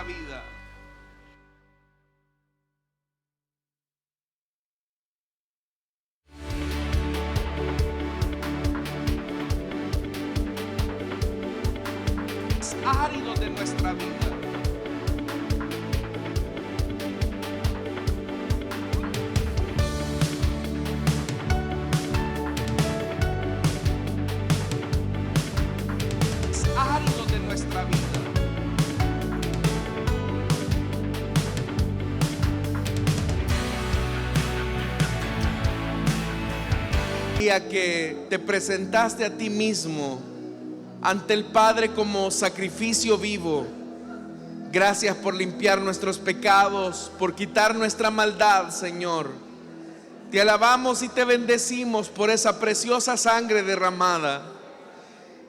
nuestra vida. Árido de nuestra vida. Árido de nuestra vida. Día que te presentaste a ti mismo ante el Padre como sacrificio vivo. Gracias por limpiar nuestros pecados, por quitar nuestra maldad, Señor. Te alabamos y te bendecimos por esa preciosa sangre derramada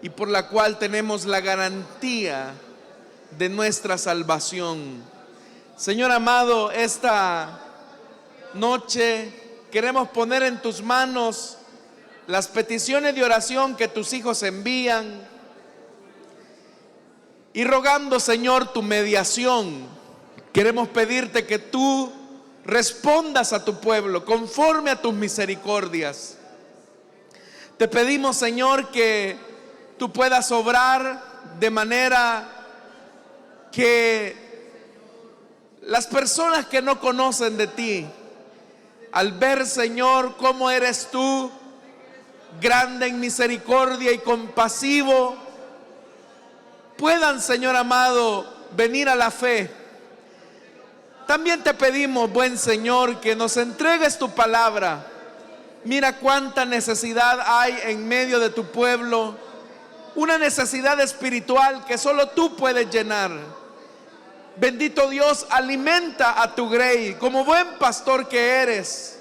y por la cual tenemos la garantía de nuestra salvación. Señor amado, esta noche queremos poner en tus manos las peticiones de oración que tus hijos envían y rogando, Señor, tu mediación. Queremos pedirte que tú respondas a tu pueblo conforme a tus misericordias. Te pedimos, Señor, que tú puedas obrar de manera que las personas que no conocen de ti, al ver, Señor, cómo eres tú, grande en misericordia y compasivo, puedan, Señor amado, venir a la fe. También te pedimos, buen Señor, que nos entregues tu palabra. Mira cuánta necesidad hay en medio de tu pueblo, una necesidad espiritual que solo tú puedes llenar. Bendito Dios, alimenta a tu grey como buen pastor que eres.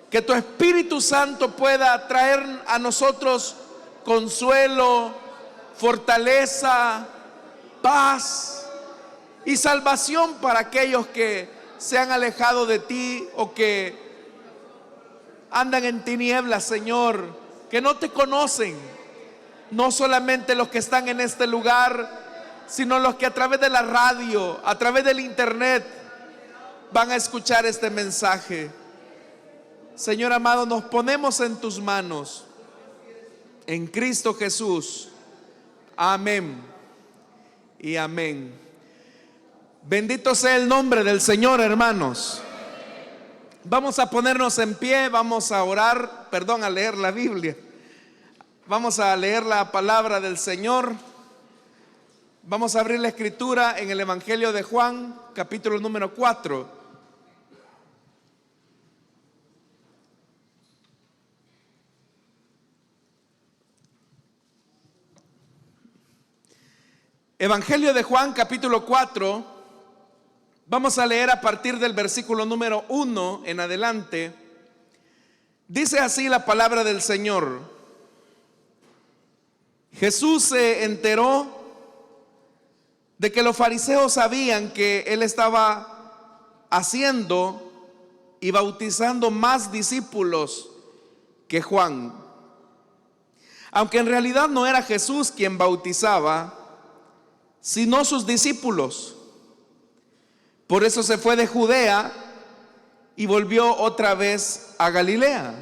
Que tu Espíritu Santo pueda traer a nosotros consuelo, fortaleza, paz y salvación para aquellos que se han alejado de ti o que andan en tinieblas, Señor, que no te conocen. No solamente los que están en este lugar, sino los que a través de la radio, a través del internet, van a escuchar este mensaje. Señor amado, nos ponemos en tus manos, en Cristo Jesús. Amén y amén. Bendito sea el nombre del Señor, hermanos. Vamos a ponernos en pie, vamos a orar, a leer la Biblia. Vamos a leer la palabra del Señor. Vamos a abrir la escritura en el Evangelio de Juan, capítulo número 4. Evangelio de Juan, capítulo 4, vamos a leer a partir del versículo número 1 en adelante. Dice así la palabra del Señor. Jesús se enteró de que los fariseos sabían que él estaba haciendo y bautizando más discípulos que Juan, aunque en realidad no era Jesús quien bautizaba, sino sus discípulos. Por eso se fue de Judea y volvió otra vez a Galilea.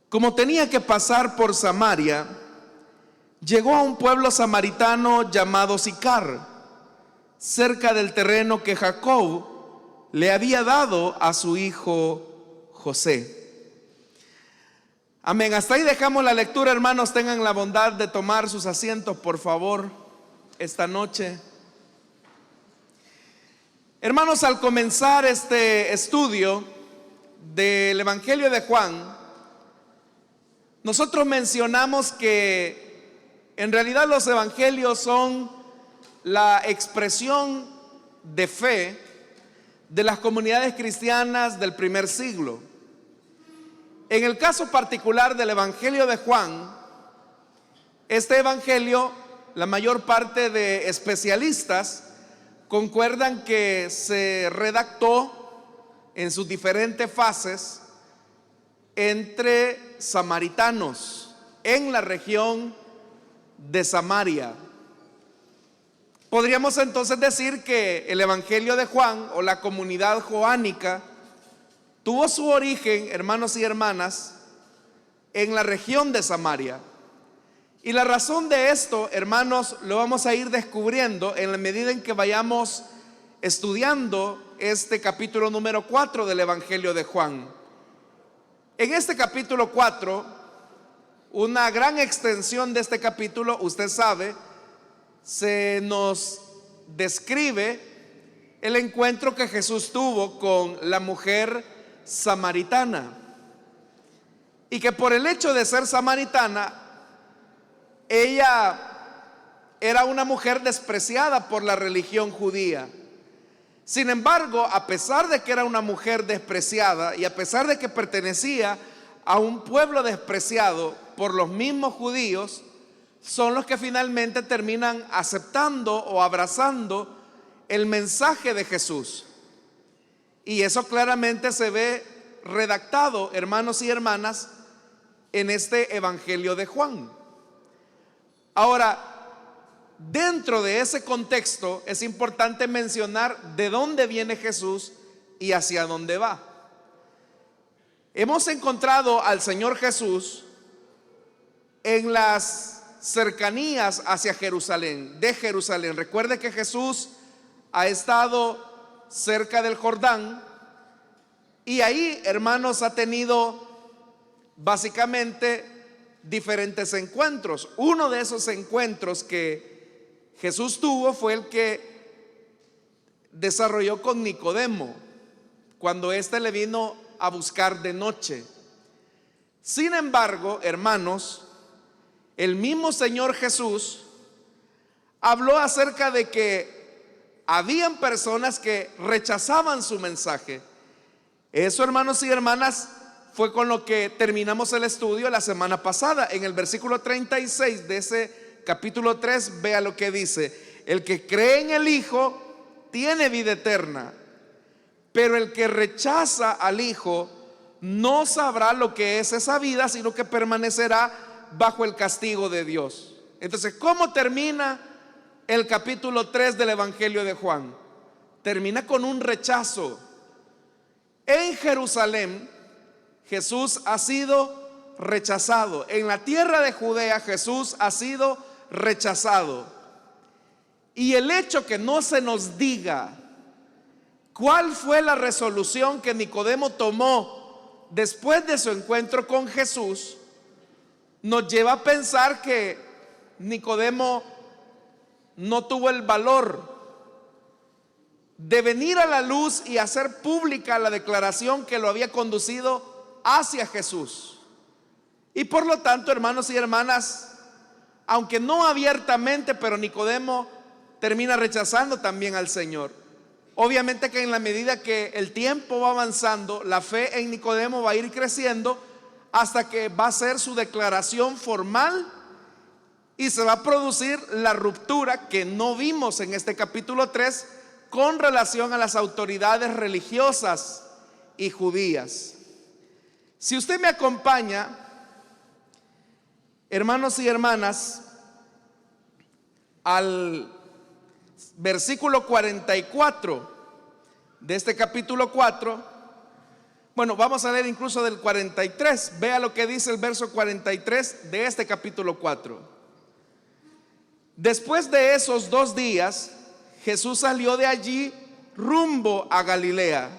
Como tenía que pasar por Samaria, llegó a un pueblo samaritano llamado Sicar, cerca del terreno que Jacob le había dado a su hijo José. Amén. Hasta ahí dejamos la lectura, hermanos. Tengan la bondad de tomar sus asientos, por favor, esta noche. Hermanos, al comenzar este estudio del Evangelio de Juan, nosotros mencionamos que en realidad los evangelios son la expresión de fe de las comunidades cristianas del primer siglo. En el caso particular del Evangelio de Juan, este evangelio, la mayor parte de especialistas concuerdan que se redactó en sus diferentes fases entre samaritanos en la región de Samaria. Podríamos entonces decir que el Evangelio de Juan o la comunidad joánica tuvo su origen, hermanos y hermanas, en la región de Samaria. Y la razón de esto, hermanos, lo vamos a ir descubriendo en la medida en que vayamos estudiando este capítulo número 4 del Evangelio de Juan. En este capítulo 4, una gran extensión de este capítulo, usted sabe, se nos describe el encuentro que Jesús tuvo con la mujer samaritana, y que por el hecho de ser samaritana, ella era una mujer despreciada por la religión judía. Sin embargo, a pesar de que era una mujer despreciada y a pesar de que pertenecía a un pueblo despreciado por los mismos judíos, son los que finalmente terminan aceptando o abrazando el mensaje de Jesús. Y eso claramente se ve redactado, hermanos y hermanas, en este Evangelio de Juan. Ahora, dentro de ese contexto es importante mencionar de dónde viene Jesús y hacia dónde va. Hemos encontrado al Señor Jesús en las cercanías hacia Jerusalén, de Jerusalén. Recuerde que Jesús ha estado cerca del Jordán y ahí, hermanos, ha tenido básicamente diferentes encuentros. Uno de esos encuentros que Jesús tuvo fue el que desarrolló con Nicodemo, cuando éste le vino a buscar de noche. Sin embargo, hermanos, el mismo Señor Jesús habló acerca de que habían personas que rechazaban su mensaje. Eso, hermanos y hermanas, fue con lo que terminamos el estudio la semana pasada. En el versículo 36 de ese capítulo 3, vea lo que dice: el que cree en el Hijo tiene vida eterna, pero el que rechaza al Hijo no sabrá lo que es esa vida, sino que permanecerá bajo el castigo de Dios. Entonces, ¿cómo termina el capítulo 3 del Evangelio de Juan? Termina con un rechazo. En Jerusalén, Jesús ha sido rechazado. En la tierra de Judea, Jesús ha sido rechazado. Y el hecho que no se nos diga cuál fue la resolución que Nicodemo tomó después de su encuentro con Jesús, nos lleva a pensar que Nicodemo no tuvo el valor de venir a la luz y hacer pública la declaración que lo había conducido hacia Jesús. Y por lo tanto, hermanos y hermanas, aunque no abiertamente, pero Nicodemo termina rechazando también al Señor. Obviamente que en la medida que el tiempo va avanzando, la fe en Nicodemo va a ir creciendo hasta que va a ser su declaración formal y se va a producir la ruptura que no vimos en este capítulo 3 con relación a las autoridades religiosas y judías. Si usted me acompaña, hermanos y hermanas, al versículo 44 de este capítulo 4, bueno, vamos a leer incluso del 43. Vea lo que dice el verso 43 de este capítulo 4. Después de esos 2 días, Jesús salió de allí rumbo a Galilea.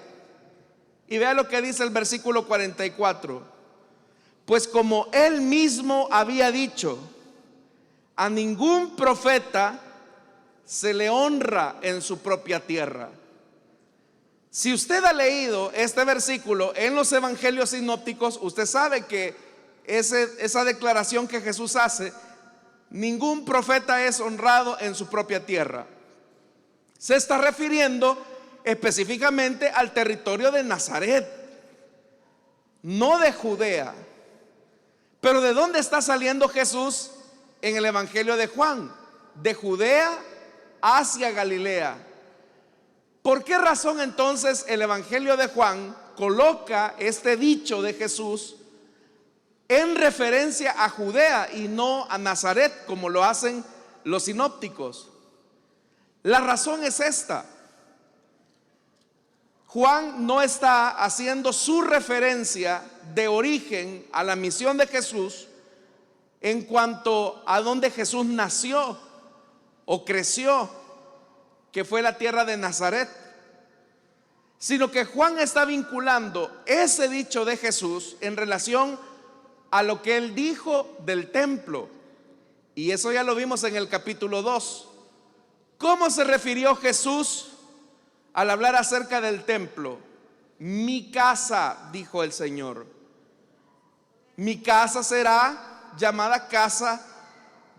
Y vea lo que dice el versículo 44. Pues como él mismo había dicho, a ningún profeta se le honra en su propia tierra. Si usted ha leído este versículo en los evangelios sinópticos, usted sabe que esa declaración que Jesús hace, ningún profeta es honrado en su propia tierra, se está refiriendo específicamente al territorio de Nazaret, no de Judea. Pero ¿de dónde está saliendo Jesús en el evangelio de Juan? De Judea hacia Galilea. ¿Por qué razón entonces el evangelio de Juan coloca este dicho de Jesús en referencia a Judea y no a Nazaret, como lo hacen los sinópticos? La razón es esta. Juan no está haciendo su referencia de origen a la misión de Jesús en cuanto a donde Jesús nació o creció, que fue la tierra de Nazaret, sino que Juan está vinculando ese dicho de Jesús en relación a lo que él dijo del templo. Y eso ya lo vimos en el capítulo 2. ¿Cómo se refirió Jesús al hablar acerca del templo? Mi casa, dijo el Señor. Mi casa será llamada casa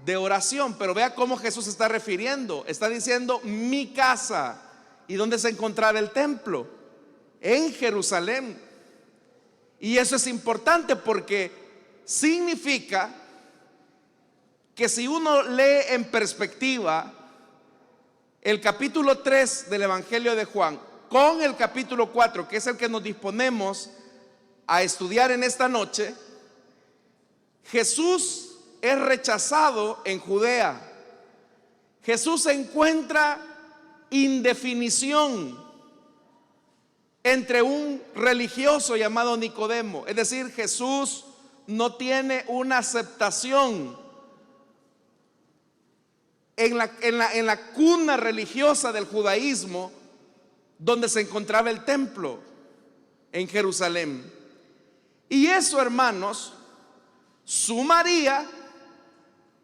de oración. Pero vea cómo Jesús se está refiriendo. Está diciendo mi casa. ¿Y dónde se encontraba el templo? En Jerusalén. Y eso es importante porque significa que si uno lee en perspectiva el capítulo 3 del Evangelio de Juan con el capítulo 4, que es el que nos disponemos a estudiar en esta noche, Jesús es rechazado en Judea. Jesús encuentra indefinición entre un religioso llamado Nicodemo. Es decir, Jesús no tiene una aceptación en la cuna religiosa del judaísmo, donde se encontraba el templo en Jerusalén. Y eso, hermanos, sumaría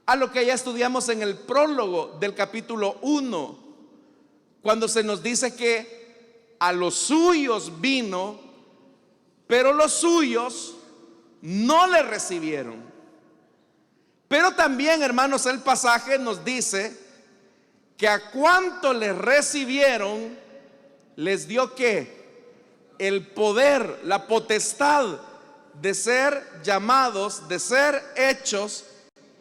a lo que ya estudiamos en el prólogo del capítulo 1, cuando se nos dice que a los suyos vino, pero los suyos no le recibieron. Pero también, hermanos, el pasaje nos dice que a cuanto les recibieron, les dio ¿qué? El poder, la potestad de ser llamados, de ser hechos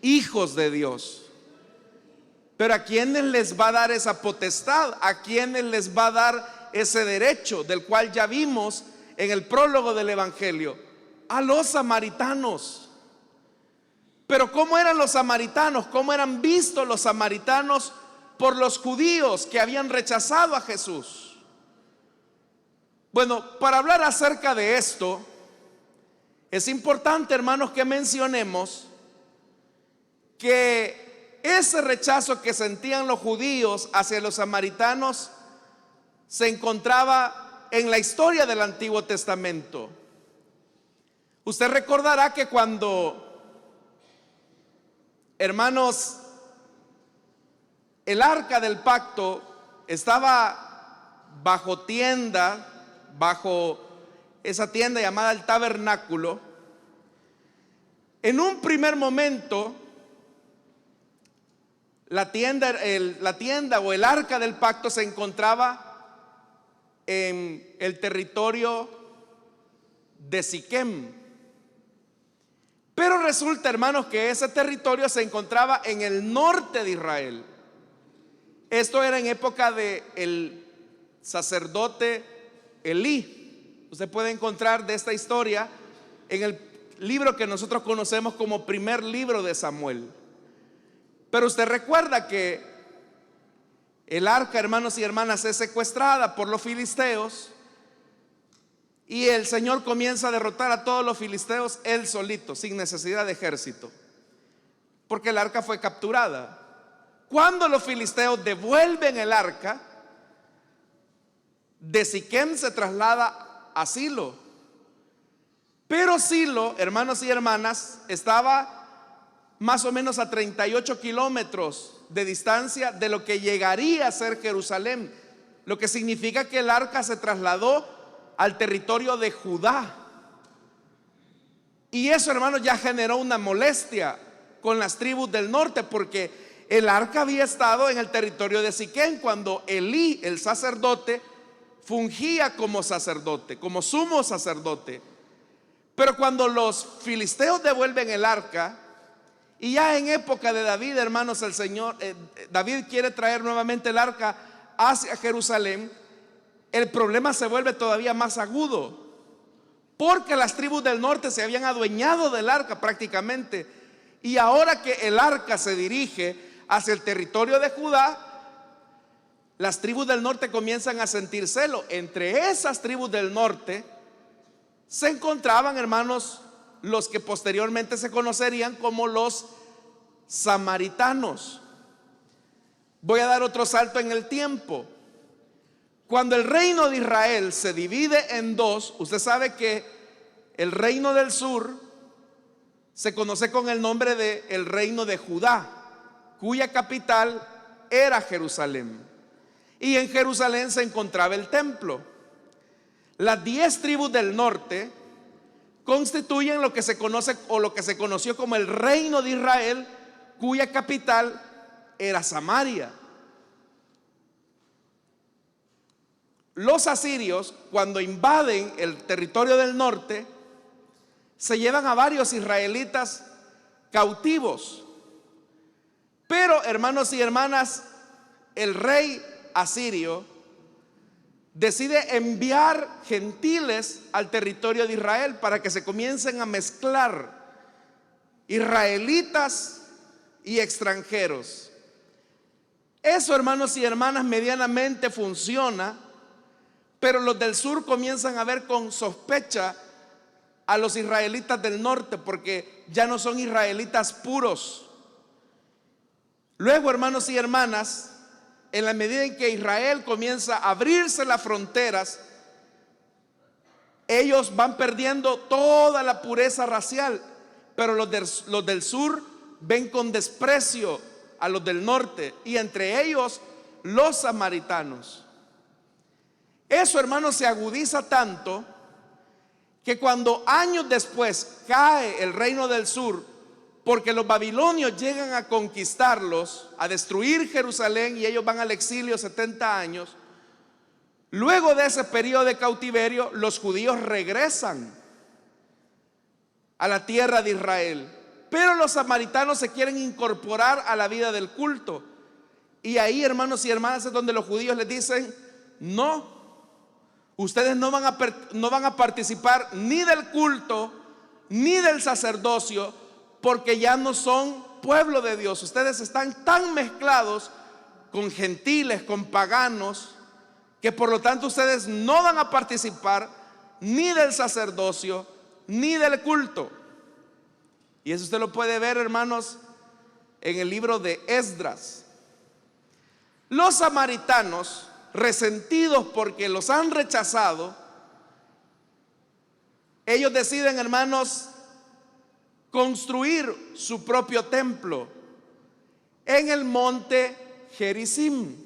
hijos de Dios. Pero ¿a quiénes les va a dar esa potestad? ¿A quiénes les va a dar ese derecho del cual ya vimos en el prólogo del Evangelio? A los samaritanos. Pero ¿cómo eran los samaritanos? ¿Cómo eran vistos los samaritanos por los judíos que habían rechazado a Jesús? Bueno, para hablar acerca de esto, es importante, hermanos, que mencionemos que ese rechazo que sentían los judíos hacia los samaritanos se encontraba en la historia del Antiguo Testamento. Usted recordará que cuando, hermanos, el arca del pacto estaba bajo esa tienda llamada el tabernáculo, en un primer momento la tienda o el arca del pacto se encontraba en el territorio de Siquem. Pero resulta, hermanos, que ese territorio se encontraba en el norte de Israel. Esto era en época del sacerdote Elí. Usted puede encontrar de esta historia en el libro que nosotros conocemos como primer libro de Samuel. Pero usted recuerda que el arca, hermanos y hermanas, es secuestrada por los filisteos. Y el Señor comienza a derrotar a todos los filisteos él solito, sin necesidad de ejército, porque el arca fue capturada. Cuando los filisteos devuelven el arca, de Siquem se traslada a Silo. Pero Silo, hermanos y hermanas, estaba más o menos a 38 kilómetros de distancia de lo que llegaría a ser Jerusalén, lo que significa que el arca se trasladó al territorio de Judá. Y eso, hermanos, ya generó una molestia con las tribus del norte, porque el arca había estado en el territorio de Siquem cuando Elí, el sacerdote, fungía como sacerdote, como sumo sacerdote. Pero cuando los filisteos devuelven el arca, y ya en época de David, hermanos, David quiere traer nuevamente el arca hacia Jerusalén, el problema se vuelve todavía más agudo, porque las tribus del norte se habían adueñado del arca prácticamente. Y ahora que el arca se dirige hacia el territorio de Judá, las tribus del norte comienzan a sentir celo. Entre esas tribus del norte se encontraban, hermanos, los que posteriormente se conocerían como los samaritanos. Voy a dar otro salto en el tiempo. Cuando el reino de Israel se divide en dos, usted sabe que el reino del sur se conoce con el nombre de el reino de Judá, cuya capital era Jerusalén. Y en Jerusalén se encontraba el templo. Las 10 tribus del norte constituyen lo que se conoce o lo que se conoció como el reino de Israel, cuya capital era Samaria. Los asirios, cuando invaden el territorio del norte, se llevan a varios israelitas cautivos. Pero, hermanos y hermanas, el rey asirio decide enviar gentiles al territorio de Israel para que se comiencen a mezclar israelitas y extranjeros. Eso, hermanos y hermanas, medianamente funciona, pero los del sur comienzan a ver con sospecha a los israelitas del norte, porque ya no son israelitas puros. Luego, hermanos y hermanas, en la medida en que Israel comienza a abrirse las fronteras, ellos van perdiendo toda la pureza racial, pero los del sur ven con desprecio a los del norte, y entre ellos los samaritanos. Eso, hermanos, se agudiza tanto que cuando años después cae el reino del sur, porque los babilonios llegan a conquistarlos, a destruir Jerusalén, y ellos van al exilio 70 años. Luego de ese periodo de cautiverio, los judíos regresan a la tierra de Israel, pero los samaritanos se quieren incorporar a la vida del culto. Y ahí, hermanos y hermanas, es donde los judíos les dicen: no, ustedes no van a participar ni del culto ni del sacerdocio, porque ya no son pueblo de Dios. Ustedes están tan mezclados con gentiles, con paganos, que por lo tanto ustedes no van a participar ni del sacerdocio ni del culto. Y eso usted lo puede ver, hermanos, en el libro de Esdras. Los samaritanos, resentidos porque los han rechazado, ellos deciden, hermanos, construir su propio templo en el monte Gerizim.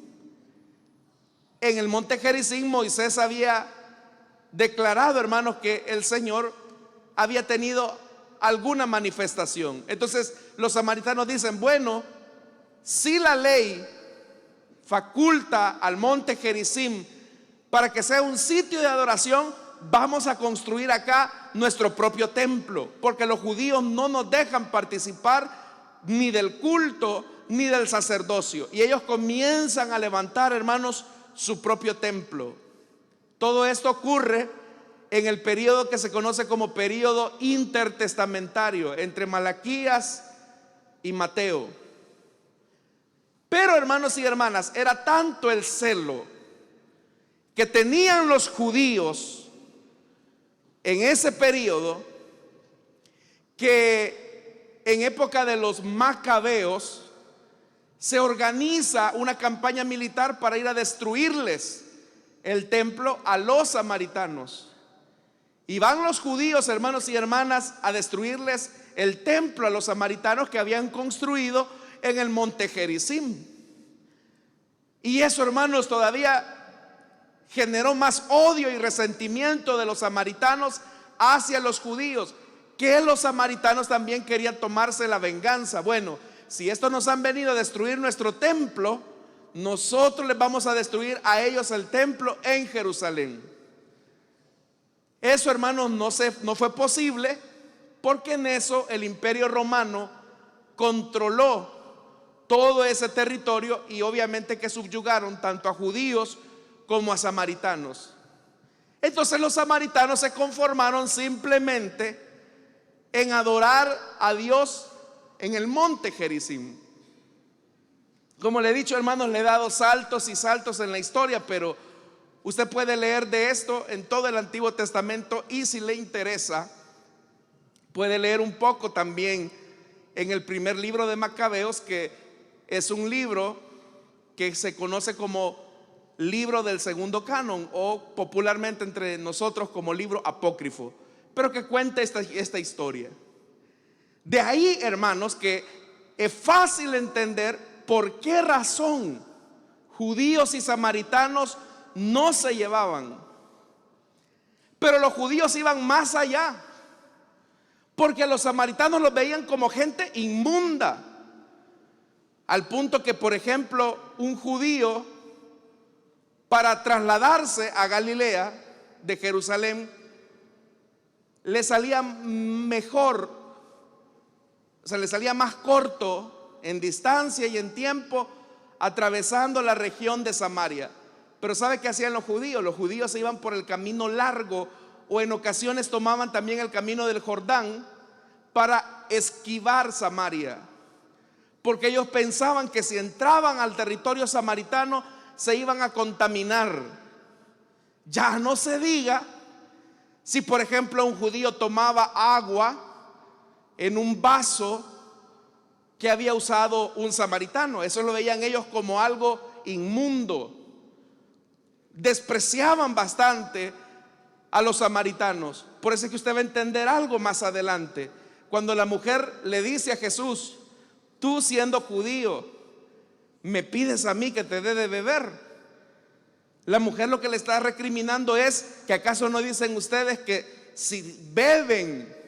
En el monte Gerizim Moisés había declarado, hermanos, que el Señor había tenido alguna manifestación. Entonces los samaritanos dicen: bueno, si la ley faculta al monte Gerizim para que sea un sitio de adoración, vamos a construir acá nuestro propio templo, porque los judíos no nos dejan participar ni del culto ni del sacerdocio. Y ellos comienzan a levantar, hermanos, su propio templo. Todo esto ocurre en el periodo que se conoce como periodo intertestamentario, entre Malaquías y Mateo. Pero, hermanos y hermanas, era tanto el celo que tenían los judíos en ese periodo, que en época de los macabeos se organiza una campaña militar para ir a destruirles el templo a los samaritanos. Y van los judíos, hermanos y hermanas, a destruirles el templo a los samaritanos que habían construido en el monte Gerizim. Y eso, hermanos, todavía generó más odio y resentimiento de los samaritanos hacia los judíos, que los samaritanos también querían tomarse la venganza. Bueno, si estos nos han venido a destruir nuestro templo, nosotros les vamos a destruir a ellos el templo en Jerusalén. Eso, hermanos, no fue posible, porque en eso el Imperio Romano controló todo ese territorio, y obviamente que subyugaron tanto a judíos como a samaritanos. Entonces los samaritanos se conformaron simplemente en adorar a Dios en el monte Gerizim. Como le he dicho, hermanos, le he dado saltos y saltos en la historia, pero usted puede leer de esto en todo el Antiguo Testamento, y si le interesa, puede leer un poco también en el primer libro de Macabeos, que es un libro que se conoce como libro del segundo canon, o popularmente entre nosotros como libro apócrifo, pero que cuenta esta historia. De ahí, hermanos, que es fácil entender por qué razón judíos y samaritanos no se llevaban. Pero los judíos iban más allá, porque los samaritanos los veían como gente inmunda, al punto que, por ejemplo, un judío, para trasladarse a Galilea de Jerusalén, le salía mejor, o sea, le salía más corto en distancia y en tiempo, atravesando la región de Samaria. Pero ¿sabe qué hacían los judíos? Los judíos se iban por el camino largo, o en ocasiones tomaban también el camino del Jordán para esquivar Samaria, porque ellos pensaban que si entraban al territorio samaritano se iban a contaminar. Ya no se diga si, por ejemplo, un judío tomaba agua en un vaso que había usado un samaritano. Eso lo veían ellos como algo inmundo. Despreciaban bastante a los samaritanos. Por eso es que usted va a entender algo más adelante, cuando la mujer le dice a Jesús: tú, siendo judío, me pides a mí que te dé de beber. La mujer lo que le está recriminando es que acaso no dicen ustedes que si beben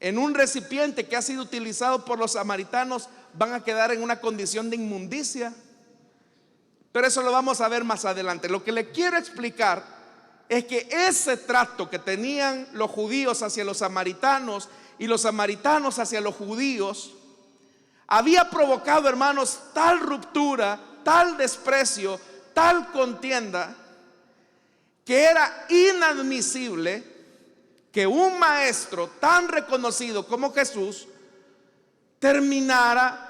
en un recipiente que ha sido utilizado por los samaritanos van a quedar en una condición de inmundicia. Pero eso lo vamos a ver más adelante. Lo que le quiero explicar es que ese trato que tenían los judíos hacia los samaritanos y los samaritanos hacia los judíos había provocado, hermanos, tal ruptura, tal desprecio, tal contienda, que era inadmisible que un maestro tan reconocido como Jesús terminara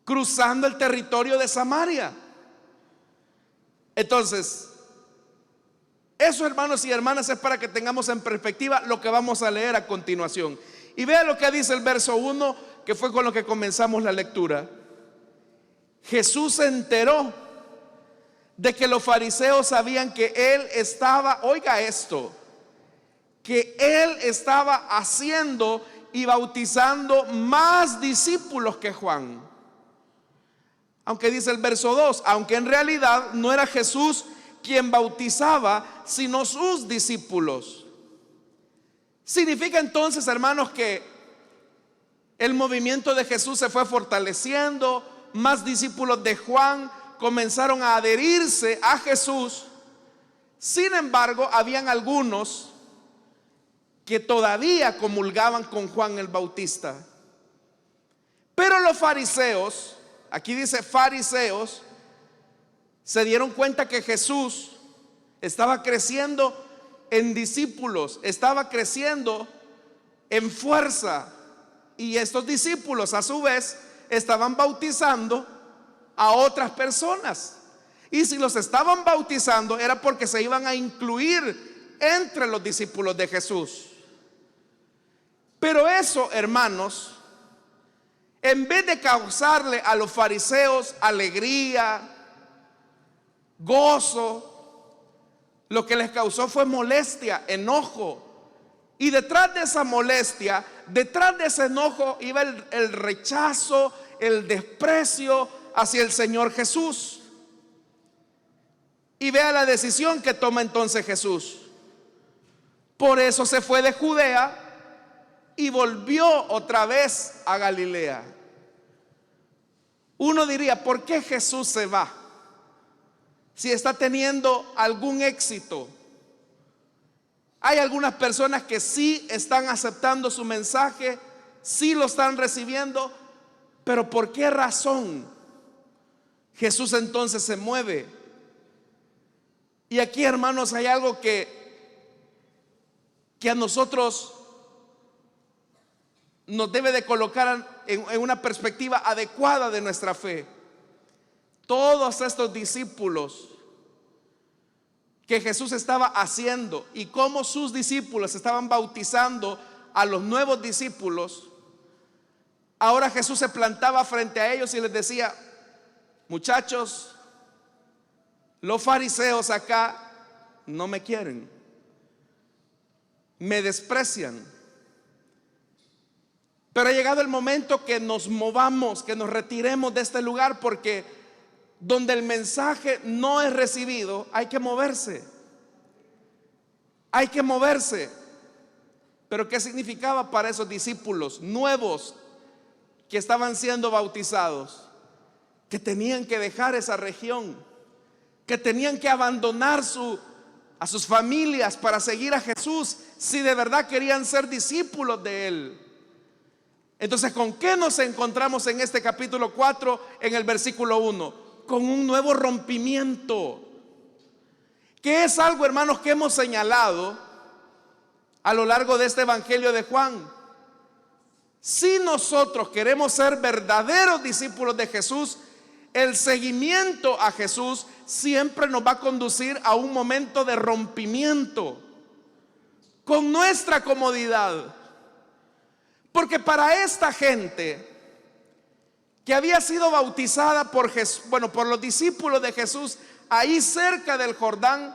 cruzando el territorio de Samaria. Entonces, eso, hermanos y hermanas, es para que tengamos en perspectiva lo que vamos a leer a continuación. Y vea lo que dice el verso 1, que fue con lo que comenzamos la lectura. Jesús se enteró de que los fariseos sabían que él estaba, oiga esto, que él estaba haciendo y bautizando más discípulos que Juan. Aunque dice el verso 2, aunque en realidad no era Jesús quien bautizaba, sino sus discípulos. Significa entonces, hermanos, que el movimiento de Jesús se fue fortaleciendo, más discípulos de Juan comenzaron a adherirse a Jesús. Sin embargo, habían algunos que todavía comulgaban con Juan el Bautista. Pero los fariseos, aquí dice fariseos, se dieron cuenta que Jesús estaba creciendo en discípulos, estaba creciendo en fuerza, y estos discípulos a su vez estaban bautizando a otras personas. Y si los estaban bautizando era porque se iban a incluir entre los discípulos de Jesús. Pero eso, hermanos, en vez de causarle a los fariseos alegría, gozo, lo que les causó fue molestia, enojo. Y detrás de esa molestia, detrás de ese enojo, iba el rechazo, el desprecio hacia el Señor Jesús. Y vea la decisión que toma entonces Jesús. Por eso se fue de Judea y volvió otra vez a Galilea. Uno diría, ¿por qué Jesús se va? Si está teniendo algún éxito. Hay algunas personas que sí están aceptando su mensaje, sí lo están recibiendo, pero ¿por qué razón Jesús entonces se mueve? Y aquí, hermanos, hay algo que a nosotros nos debe de colocar en una perspectiva adecuada de nuestra fe. Todos estos discípulos que Jesús estaba haciendo y cómo sus discípulos estaban bautizando a los nuevos discípulos, ahora Jesús se plantaba frente a ellos y les decía: muchachos, los fariseos acá no me quieren, me desprecian, pero ha llegado el momento que nos movamos, que nos retiremos de este lugar, porque donde el mensaje no es recibido, hay que moverse. Hay que moverse. Pero ¿qué significaba para esos discípulos nuevos que estaban siendo bautizados? Que tenían que dejar esa región, que tenían que abandonar a sus familias para seguir a Jesús, si de verdad querían ser discípulos de Él. Entonces, ¿con qué nos encontramos en este capítulo 4, en el versículo 1? Con un nuevo rompimiento, que es algo, hermanos, que hemos señalado a lo largo de este evangelio de Juan. Si nosotros queremos ser verdaderos discípulos de Jesús, el seguimiento a Jesús siempre nos va a conducir a un momento de rompimiento con nuestra comodidad. Porque para esta gente que había sido bautizada por los discípulos de Jesús ahí cerca del Jordán,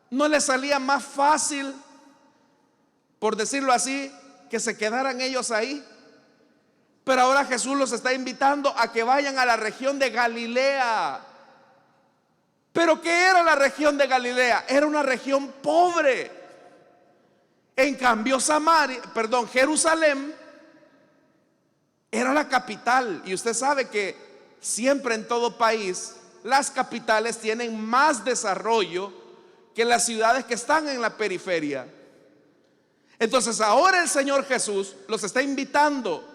no les salía más fácil, por decirlo así, que se quedaran ellos ahí. Pero ahora Jesús los está invitando a que vayan a la región de Galilea. ¿Pero qué era la región de Galilea? Era una región pobre. En cambio Jerusalén era la capital, y usted sabe que siempre en todo país las capitales tienen más desarrollo que las ciudades que están en la periferia. Entonces ahora el Señor Jesús los está invitando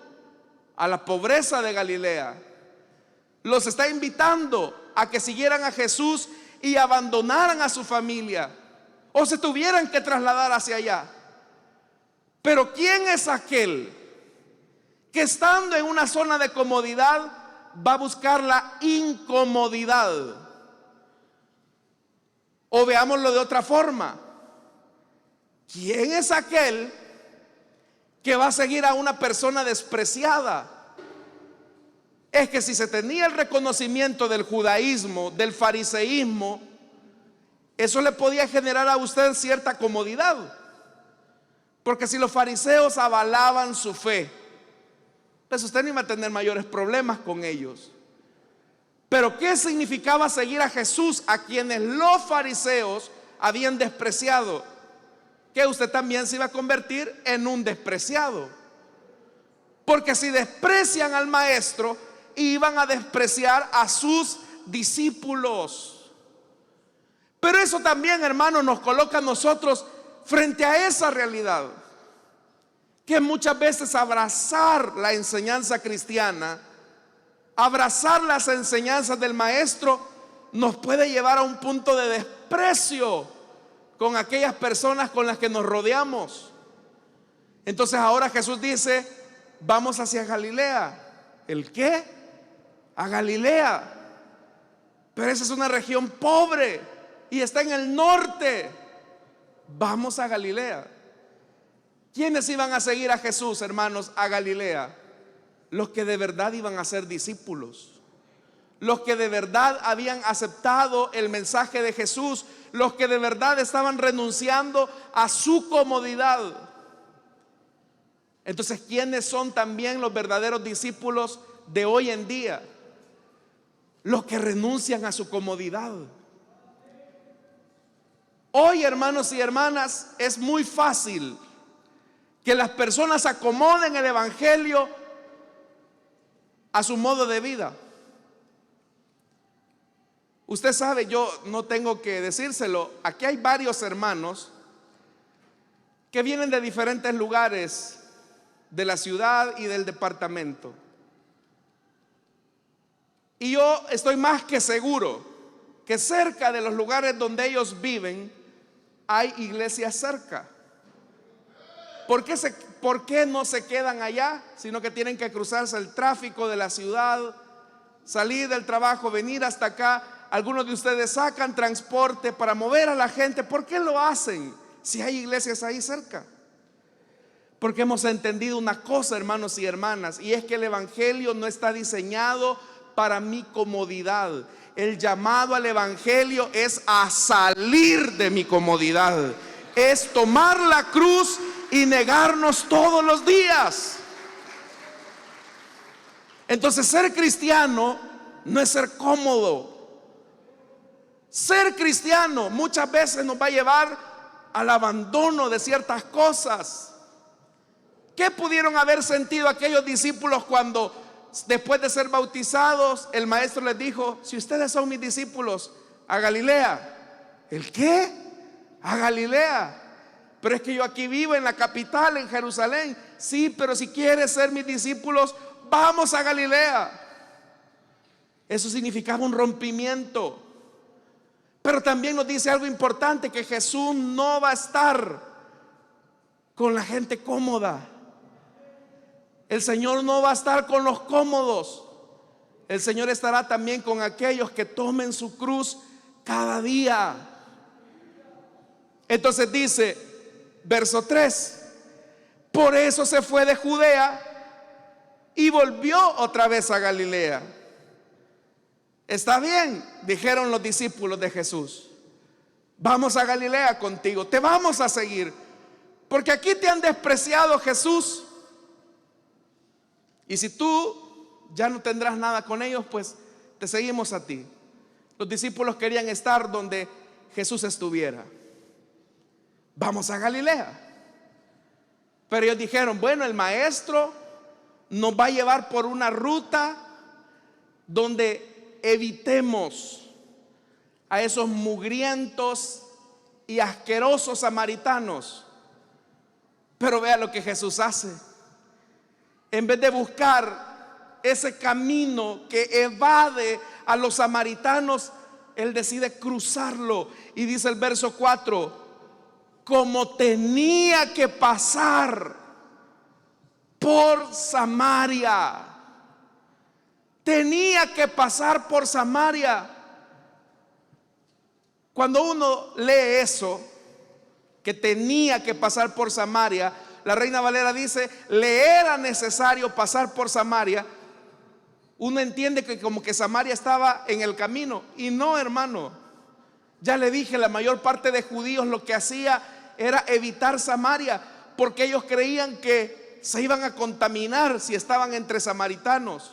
a la pobreza de Galilea, los está invitando a que siguieran a Jesús y abandonaran a su familia, o se tuvieran que trasladar hacia allá. Pero ¿quién es aquel que estando en una zona de comodidad va a buscar la incomodidad? O veámoslo de otra forma: ¿quién es aquel que va a seguir a una persona despreciada? Es que si se tenía el reconocimiento del judaísmo, del fariseísmo, eso le podía generar a usted cierta comodidad, porque si los fariseos avalaban su fe, pues usted no iba a tener mayores problemas con ellos. Pero ¿qué significaba seguir a Jesús a quienes los fariseos habían despreciado? Que usted también se iba a convertir en un despreciado, porque si desprecian al maestro, iban a despreciar a sus discípulos. Pero eso también, hermanos, nos coloca a nosotros frente a esa realidad, que muchas veces abrazar la enseñanza cristiana, abrazar las enseñanzas del maestro, nos puede llevar a un punto de desprecio con aquellas personas con las que nos rodeamos. Entonces ahora Jesús dice: vamos hacia Galilea. ¿El qué? A Galilea. Pero esa es una región pobre y está en el norte. Vamos a Galilea. ¿Quiénes iban a seguir a Jesús, hermanos, a Galilea? Los que de verdad iban a ser discípulos, los que de verdad habían aceptado el mensaje de Jesús, los que de verdad estaban renunciando a su comodidad. Entonces, ¿quiénes son también los verdaderos discípulos de hoy en día? Los que renuncian a su comodidad. Hoy, hermanos y hermanas, es muy fácil que las personas acomoden el evangelio a su modo de vida. Usted sabe, yo no tengo que decírselo, aquí hay varios hermanos que vienen de diferentes lugares de la ciudad y del departamento. Y yo estoy más que seguro que cerca de los lugares donde ellos viven hay iglesias cerca. ¿por qué no se quedan allá? Sino que tienen que cruzarse el tráfico de la ciudad, salir del trabajo, venir hasta acá. Algunos de ustedes sacan transporte para mover a la gente. ¿Por qué lo hacen si hay iglesias ahí cerca? Porque hemos entendido una cosa, hermanos y hermanas, y es que el evangelio no está diseñado para mi comodidad. El llamado al evangelio es a salir de mi comodidad, es tomar la cruz y negarnos todos los días. Entonces, ser cristiano no es ser cómodo. Ser cristiano muchas veces nos va a llevar al abandono de ciertas cosas. ¿Qué pudieron haber sentido aquellos discípulos cuando, después de ser bautizados, el maestro les dijo: si ustedes son mis discípulos, a Galilea? ¿El qué? A Galilea. Pero es que yo aquí vivo en la capital, en Jerusalén. Sí, pero si quieres ser mis discípulos, vamos a Galilea. Eso significaba un rompimiento. Pero también nos dice algo importante, que Jesús no va a estar con la gente cómoda. El Señor no va a estar con los cómodos. El Señor estará también con aquellos que tomen su cruz cada día. Entonces dice, verso 3: por eso se fue de Judea y volvió otra vez a Galilea. Está bien, dijeron los discípulos de Jesús, vamos a Galilea contigo, te vamos a seguir, porque aquí te han despreciado, Jesús. Y si tú ya no tendrás nada con ellos, pues te seguimos a ti. Los discípulos querían estar donde Jesús estuviera. Vamos a Galilea. Pero ellos dijeron, bueno, el maestro nos va a llevar por una ruta donde evitemos a esos mugrientos y asquerosos samaritanos. Pero vea lo que Jesús hace. En vez de buscar ese camino que evade a los samaritanos, Él decide cruzarlo. Y dice el verso 4: como tenía que pasar por Samaria. Tenía que pasar por Samaria. Cuando uno lee eso, que tenía que pasar por Samaria, la Reina Valera dice, le era necesario pasar por Samaria. Uno entiende que como que Samaria estaba en el camino. Y no, hermano. Ya le dije, la mayor parte de judíos lo que hacía era evitar Samaria, porque ellos creían que se iban a contaminar si estaban entre samaritanos.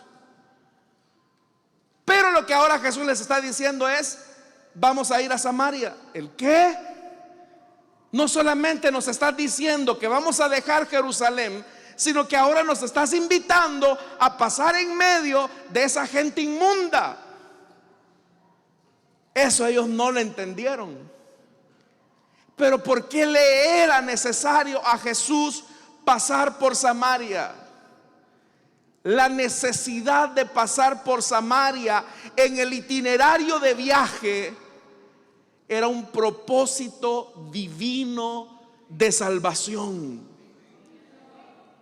Pero lo que ahora Jesús les está diciendo es, vamos a ir a Samaria. ¿El qué? No solamente nos estás diciendo que vamos a dejar Jerusalén, sino que ahora nos estás invitando a pasar en medio de esa gente inmunda. Eso ellos no lo entendieron. Pero ¿por qué le era necesario a Jesús pasar por Samaria? La necesidad de pasar por Samaria en el itinerario de viaje era un propósito divino de salvación.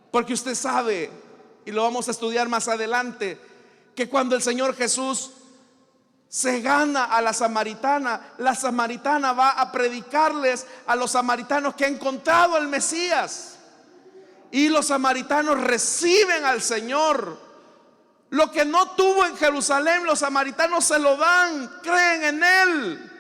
Porque usted sabe, y lo vamos a estudiar más adelante, que cuando el Señor Jesús se gana a la samaritana va a predicarles a los samaritanos que ha encontrado al Mesías. Y los samaritanos reciben al Señor. Lo que no tuvo en Jerusalén, los samaritanos se lo dan, creen en Él.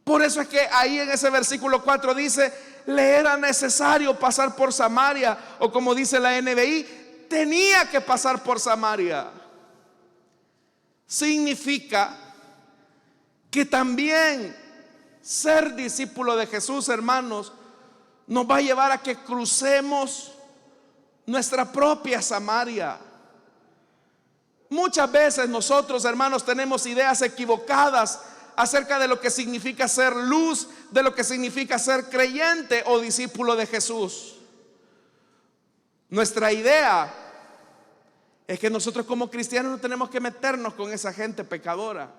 Por eso es que ahí en ese versículo 4 dice, le era necesario pasar por Samaria, o como dice la NBI, tenía que pasar por Samaria. Significa que también ser discípulo de Jesús, hermanos, nos va a llevar a que crucemos nuestra propia Samaria. Muchas veces nosotros, hermanos, tenemos ideas equivocadas acerca de lo que significa ser luz, de lo que significa ser creyente o discípulo de Jesús. Nuestra idea es que nosotros como cristianos no tenemos que meternos con esa gente pecadora.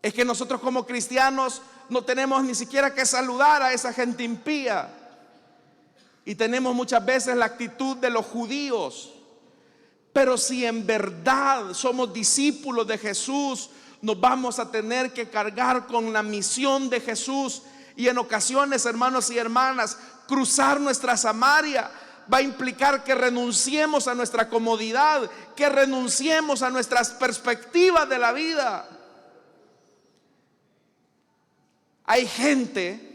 Es que nosotros como cristianos no tenemos ni siquiera que saludar a esa gente impía. y tenemos muchas veces la actitud de los judíos. Pero si en verdad somos discípulos de Jesús, nos vamos a tener que cargar con la misión de Jesús. Y en ocasiones, hermanos y hermanas, cruzar nuestra Samaria va a implicar que renunciemos a nuestra comodidad, que renunciemos a nuestras perspectivas de la vida. Hay gente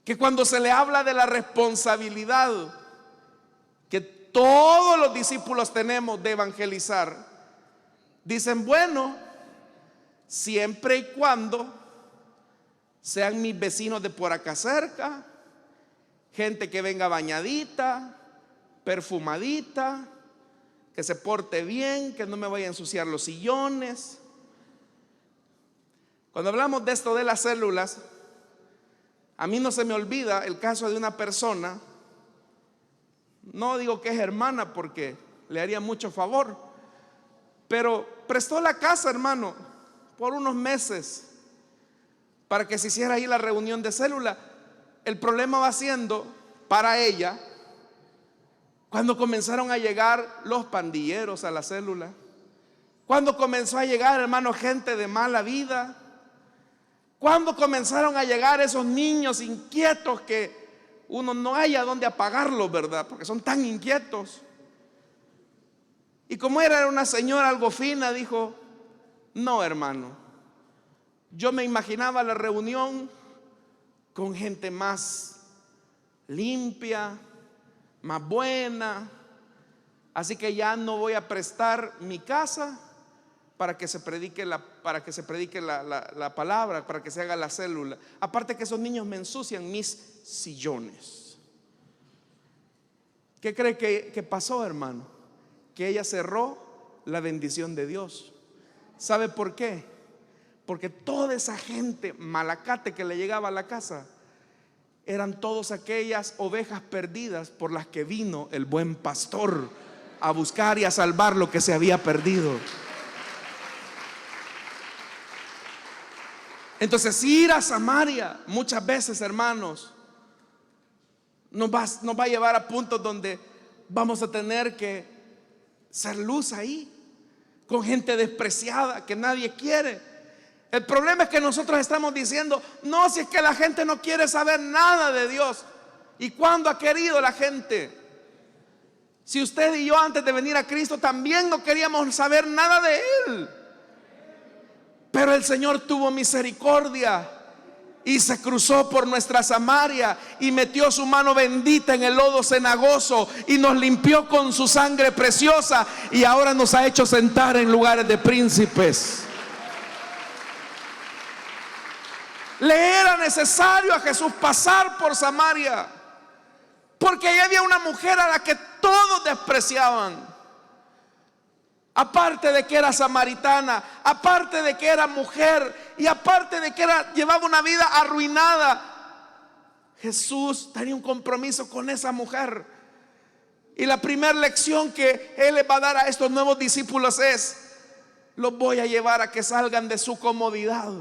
que cuando se le habla de la responsabilidad que todos los discípulos tenemos de evangelizar, dicen, bueno, siempre y cuando sean mis vecinos de por acá cerca, gente que venga bañadita, perfumadita, que se porte bien, que no me vaya a ensuciar los sillones. Cuando hablamos de esto de las células, a mí no se me olvida el caso de una persona, no digo que es hermana porque le haría mucho favor, pero prestó la casa, hermano, por unos meses para que se hiciera ahí la reunión de célula. El problema va siendo para ella cuando comenzaron a llegar los pandilleros a la célula, cuando comenzó a llegar, hermano, gente de mala vida, cuando comenzaron a llegar esos niños inquietos que uno no haya dónde apagarlos, ¿verdad? Porque son tan inquietos. Y como era una señora algo fina, dijo, no, hermano, yo me imaginaba la reunión con gente más limpia, más buena, así que ya no voy a prestar mi casa para que se predique la palabra, para que se haga la célula. Aparte que esos niños me ensucian mis sillones. ¿Qué cree que pasó, hermano? Que ella cerró la bendición de Dios. ¿Sabe por qué? Porque toda esa gente malacate que le llegaba a la casa eran todas aquellas ovejas perdidas por las que vino el buen pastor a buscar y a salvar lo que se había perdido. Entonces, ir a Samaria muchas veces, hermanos, nos va a llevar a puntos donde vamos a tener que ser luz ahí, con gente despreciada que nadie quiere. El problema es que nosotros estamos diciendo, no, si es que la gente no quiere saber nada de Dios. ¿Y cuándo ha querido la gente? Si usted y yo antes de venir a Cristo también no queríamos saber nada de Él, pero el Señor tuvo misericordia y se cruzó por nuestra Samaria y metió su mano bendita en el lodo cenagoso y nos limpió con su sangre preciosa, y ahora nos ha hecho sentar en lugares de príncipes. Le era necesario a Jesús pasar por Samaria, porque allí había una mujer a la que todos despreciaban. Aparte de que era samaritana, aparte de que era mujer y aparte de que llevaba una vida arruinada, Jesús tenía un compromiso con esa mujer. Y la primera lección que Él le va a dar a estos nuevos discípulos es: los voy a llevar a que salgan de su comodidad.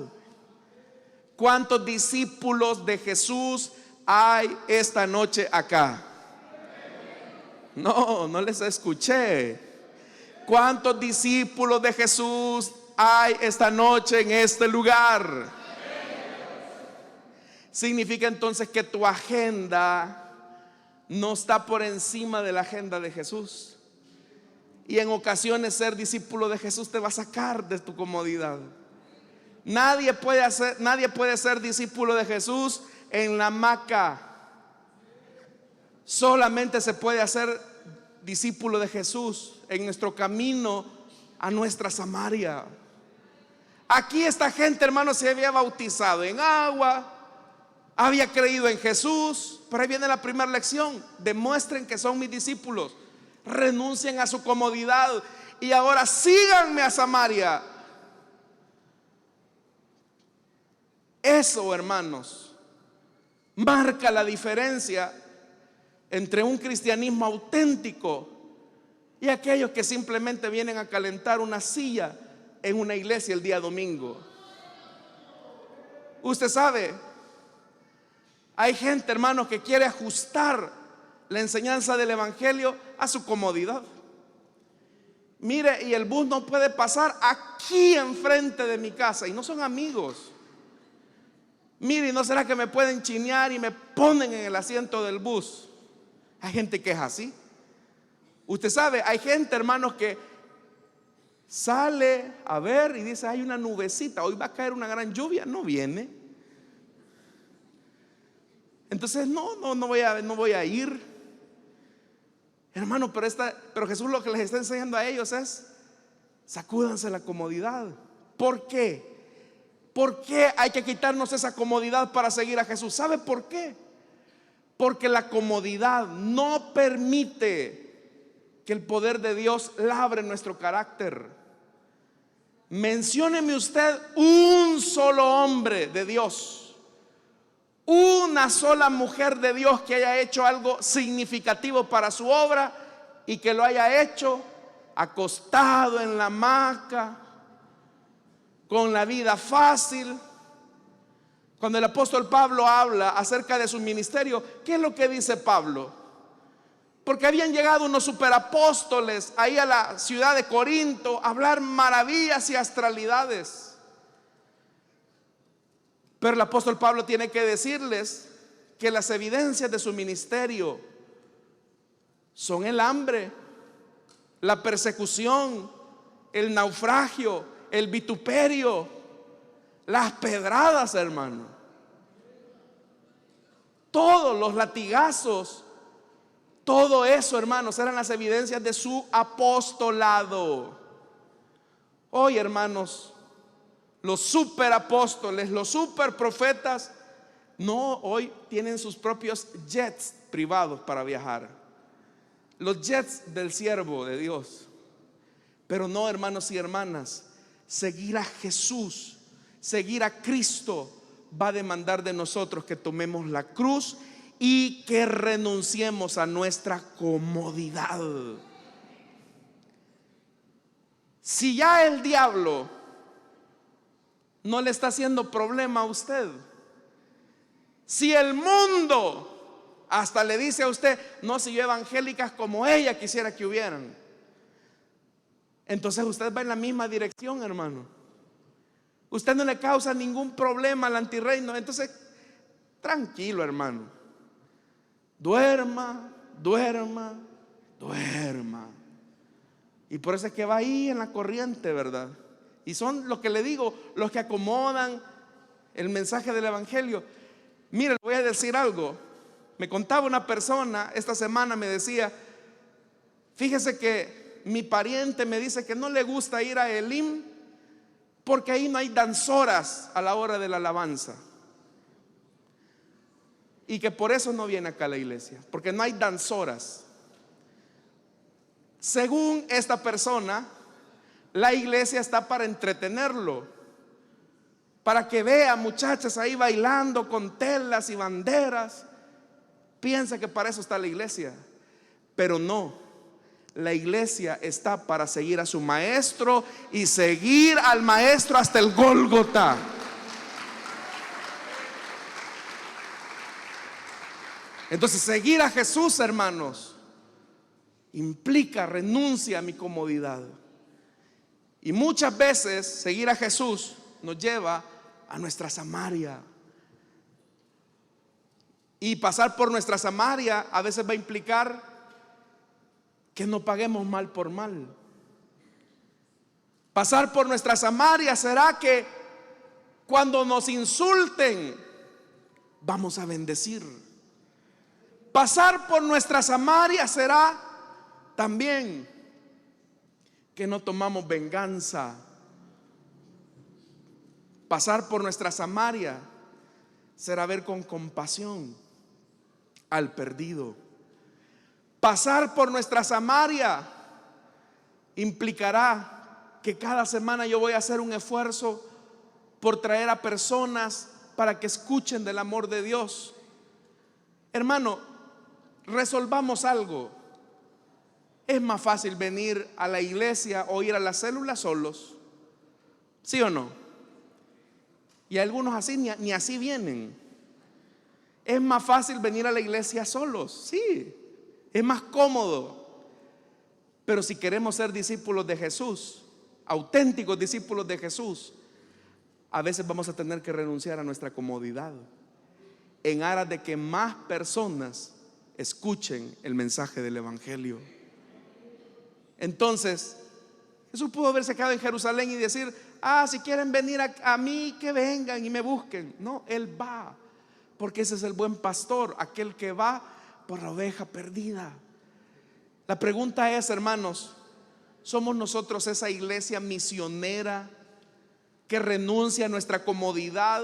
¿Cuántos discípulos de Jesús hay esta noche acá? No les escuché. ¿Cuántos discípulos de Jesús hay esta noche en este lugar? Significa entonces que tu agenda no está por encima de la agenda de Jesús. Y en ocasiones ser discípulo de Jesús te va a sacar de tu comodidad. Nadie puede ser discípulo de Jesús en la hamaca. Solamente se puede hacer discípulo de Jesús en nuestro camino a nuestra Samaria. Aquí esta gente, hermano, se había bautizado en agua, había creído en Jesús, pero ahí viene la primera lección: demuestren que son mis discípulos, renuncien a su comodidad y ahora síganme a Samaria. Eso, hermanos, marca la diferencia entre un cristianismo auténtico y aquellos que simplemente vienen a calentar una silla en una iglesia el día domingo. Usted sabe, Hay gente, hermanos, que quiere ajustar la enseñanza del evangelio a su comodidad. Mire, y el bus no puede pasar aquí enfrente de mi casa, y no son amigos. Mire, ¿no será que me pueden chinear y me ponen en el asiento del bus? Hay gente que es así. Usted sabe, hay gente, hermanos, que sale a ver y dice: hay una nubecita, hoy va a caer una gran lluvia. No viene. Entonces no voy a ir. Hermano, pero Jesús lo que les está enseñando a ellos es: sacúdanse la comodidad. ¿Por qué? ¿Por qué hay que quitarnos esa comodidad para seguir a Jesús? ¿Sabe por qué? Porque la comodidad no permite que el poder de Dios labre nuestro carácter. Mencióneme usted un solo hombre de Dios, una sola mujer de Dios que haya hecho algo significativo para su obra y que lo haya hecho acostado en la hamaca, con la vida fácil. Cuando el apóstol Pablo habla acerca de su ministerio, ¿qué es lo que dice Pablo? Porque habían llegado unos superapóstoles ahí a la ciudad de Corinto a hablar maravillas y astralidades. Pero el apóstol Pablo tiene que decirles que las evidencias de su ministerio son el hambre, la persecución, el naufragio, el vituperio, las pedradas, hermano, todos los latigazos. Todo eso, hermanos, eran las evidencias de su apostolado. Hoy, hermanos, los superapóstoles, los superprofetas, hoy tienen sus propios jets privados para viajar, los jets del siervo de Dios. Pero no, hermanos y hermanas, seguir a Jesús, seguir a Cristo, va a demandar de nosotros que tomemos la cruz y que renunciemos a nuestra comodidad. Si ya el diablo no le está haciendo problema a usted, si el mundo hasta le dice a usted: no, si yo evangélicas como ella quisiera que hubieran, entonces usted va en la misma dirección, hermano. Usted no le causa ningún problema al antirreino. Entonces, tranquilo, hermano. Duerma. Y por eso es que va ahí en la corriente, ¿verdad? Y son, lo que le digo, los que acomodan el mensaje del evangelio. Mire, le voy a decir algo. Me contaba una persona esta semana, me decía: fíjese que mi pariente me dice que no le gusta ir a Elim porque ahí no hay danzoras a la hora de la alabanza, y que por eso no viene acá a la iglesia, porque no hay danzoras. Según esta persona, la iglesia está para entretenerlo, para que vea muchachas ahí bailando con telas y banderas. Piensa que para eso está la iglesia, pero no. La iglesia está para seguir a su maestro y seguir al maestro hasta el Gólgota. Entonces, seguir a Jesús, hermanos, implica renuncia a mi comodidad. Y muchas veces seguir a Jesús nos lleva a nuestra Samaria. Y pasar por nuestra Samaria a veces va a implicar que no paguemos mal por mal. Pasar por nuestra Samaria será que cuando nos insulten, vamos a bendecir. Pasar por nuestra Samaria será también que no tomamos venganza. Pasar por nuestra Samaria será ver con compasión al perdido. Pasar por nuestra Samaria implicará que cada semana yo voy a hacer un esfuerzo por traer a personas para que escuchen del amor de Dios. Hermano, resolvamos algo. Es más fácil venir a la iglesia o ir a la célula solos, ¿sí o no? Y algunos así ni así vienen. Es más fácil venir a la iglesia solos, sí, es más cómodo. Pero si queremos ser discípulos de Jesús, auténticos discípulos de Jesús, a veces vamos a tener que renunciar a nuestra comodidad en aras de que más personas escuchen el mensaje del evangelio. Entonces Jesús pudo haberse quedado en Jerusalén y decir: si quieren venir a mí, que vengan y me busquen. No, Él va, porque ese es el buen pastor, aquel que va por la oveja perdida. La pregunta es, hermanos, ¿somos nosotros esa iglesia misionera que renuncia a nuestra comodidad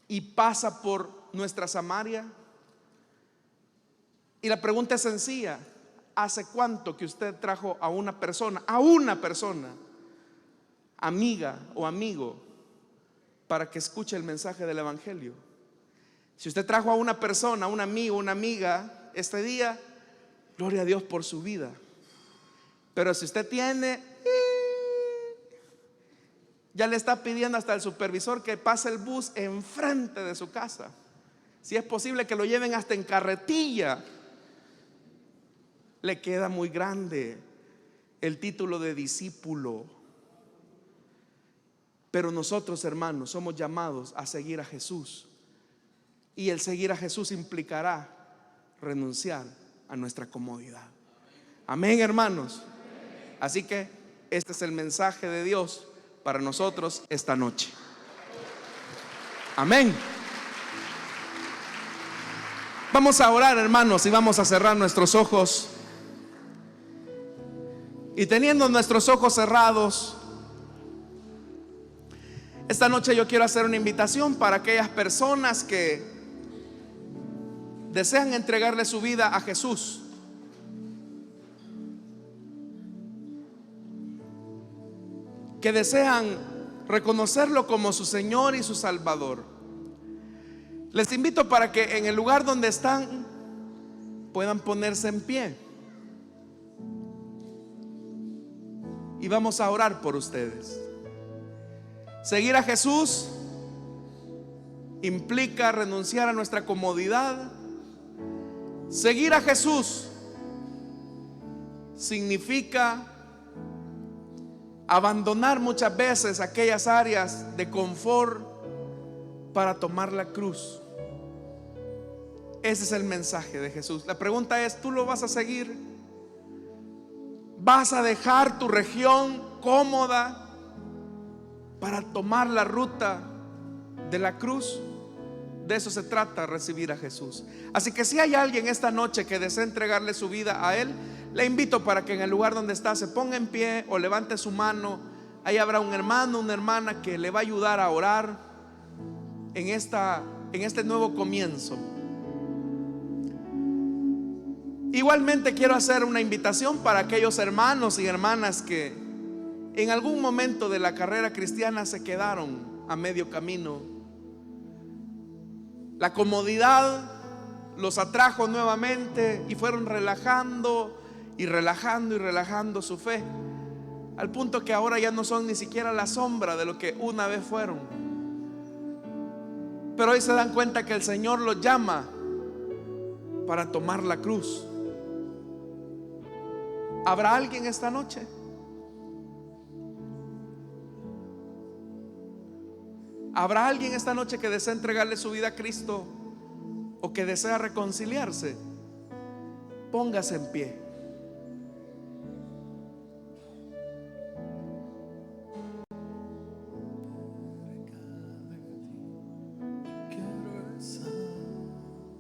y pasa por nuestra Samaria? Y la pregunta es sencilla: ¿hace cuánto que usted trajo a una persona, amiga o amigo, para que escuche el mensaje del evangelio? Si usted trajo a una persona, un amigo, una amiga este día, gloria a Dios por su vida. Pero si usted tiene, ya le está pidiendo hasta el supervisor que pase el bus enfrente de su casa, si es posible que lo lleven hasta en carretilla, le queda muy grande el título de discípulo. Pero nosotros, hermanos, somos llamados a seguir a Jesús, y el seguir a Jesús implicará renunciar a nuestra comodidad. Amén, hermanos. Así que este es el mensaje de Dios para nosotros esta noche. Amén. Vamos a orar, hermanos, y vamos a cerrar nuestros ojos. Y teniendo nuestros ojos cerrados, esta noche yo quiero hacer una invitación para aquellas personas que desean entregarle su vida a Jesús. Que desean reconocerlo como su Señor y su Salvador. Les invito para que en el lugar donde están puedan ponerse en pie, y vamos a orar por ustedes. Seguir a Jesús implica renunciar a nuestra comodidad. Seguir a Jesús significa abandonar muchas veces aquellas áreas de confort para tomar la cruz. Ese es el mensaje de Jesús. La pregunta es: ¿tú lo vas a seguir? ¿Vas a dejar tu región cómoda para tomar la ruta de la cruz? De eso se trata, recibir a Jesús. Así que si hay alguien esta noche que desea entregarle su vida a Él, le invito para que en el lugar donde está se ponga en pie o levante su mano. Ahí habrá un hermano, una hermana que le va a ayudar a orar en este nuevo comienzo. Igualmente quiero hacer una invitación para aquellos hermanos y hermanas que en algún momento de la carrera cristiana se quedaron a medio camino. La comodidad los atrajo nuevamente y fueron relajando su fe, al punto que ahora ya no son ni siquiera la sombra de lo que una vez fueron. Pero hoy se dan cuenta que el Señor los llama para tomar la cruz. ¿Habrá alguien esta noche? ¿Habrá alguien esta noche que desea entregarle su vida a Cristo o que desea reconciliarse? Póngase en pie.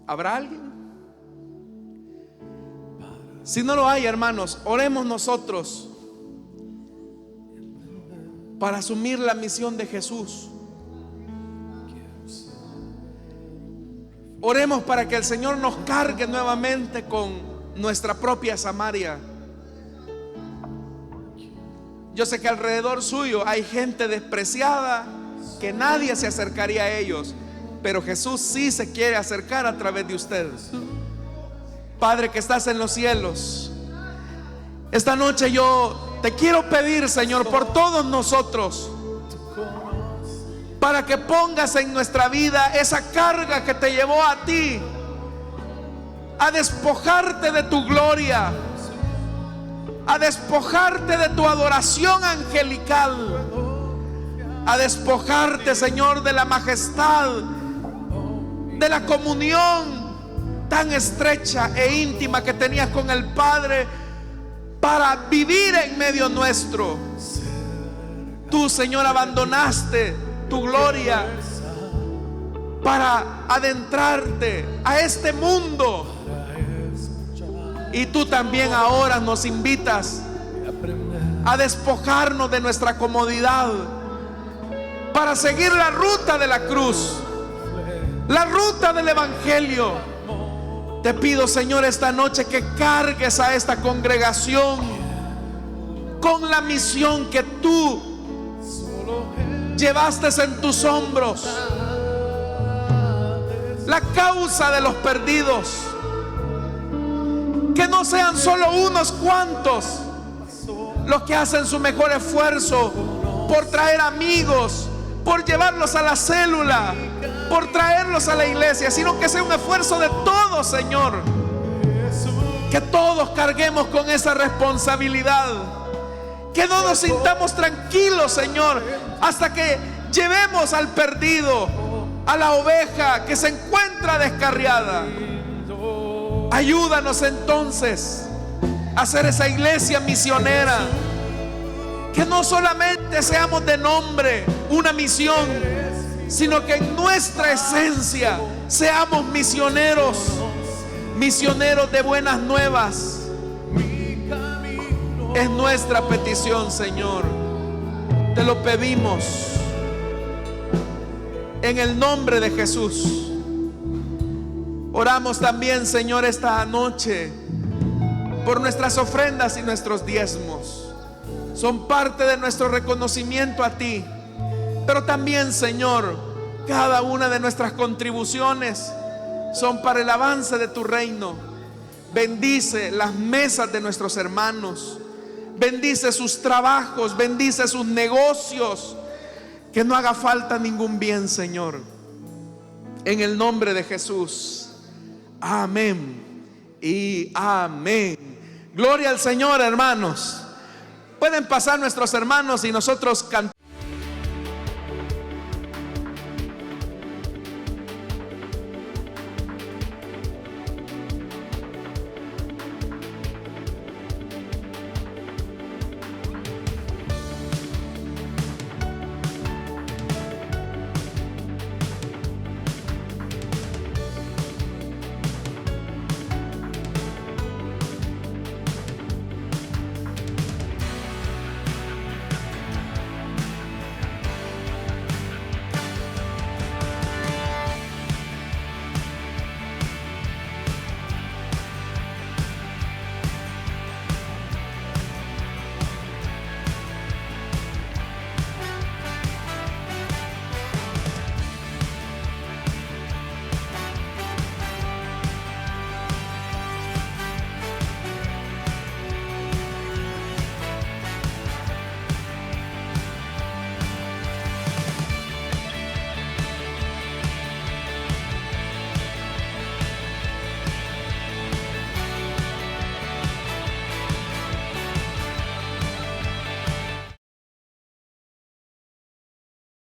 ¿Habrá alguien? Si no lo hay, hermanos, oremos nosotros para asumir la misión de Jesús. Oremos para que el Señor nos cargue nuevamente con nuestra propia Samaria. Yo sé que alrededor suyo hay gente despreciada que nadie se acercaría a ellos, pero Jesús sí se quiere acercar a través de ustedes. Padre que estás en los cielos, esta noche yo te quiero pedir, Señor, por todos nosotros para que pongas en nuestra vida esa carga que te llevó a ti a despojarte de tu gloria, a despojarte de tu adoración angelical, a despojarte, Señor, de la majestad, de la comunión tan estrecha e íntima que tenías con el Padre, para vivir en medio nuestro. Tú, Señor, abandonaste tu gloria para adentrarte a este mundo. Y tú también ahora nos invitas a despojarnos de nuestra comodidad para seguir la ruta de la cruz, la ruta del Evangelio. Te pido, Señor, esta noche que cargues a esta congregación con la misión que tú llevaste en tus hombros, la causa de los perdidos. Que no sean solo unos cuantos los que hacen su mejor esfuerzo por traer amigos, por llevarlos a la célula, por traerlos a la iglesia, sino que sea un esfuerzo de todos, Señor. Que todos carguemos con esa responsabilidad. Que no nos sintamos tranquilos, Señor, hasta que llevemos al perdido, a la oveja que se encuentra descarriada. Ayúdanos entonces a ser esa iglesia misionera, que no solamente seamos de nombre una misión, sino que en nuestra esencia seamos misioneros, misioneros de buenas nuevas. Es nuestra petición, Señor. Te lo pedimos en el nombre de Jesús. Oramos también, Señor, esta noche por nuestras ofrendas y nuestros diezmos. Son parte de nuestro reconocimiento a ti. Pero también, Señor, cada una de nuestras contribuciones son para el avance de tu reino. Bendice las mesas de nuestros hermanos. Bendice sus trabajos, bendice sus negocios. Que no haga falta ningún bien, Señor. En el nombre de Jesús. Amén y amén. Gloria al Señor, hermanos. Pueden pasar nuestros hermanos y nosotros cantamos.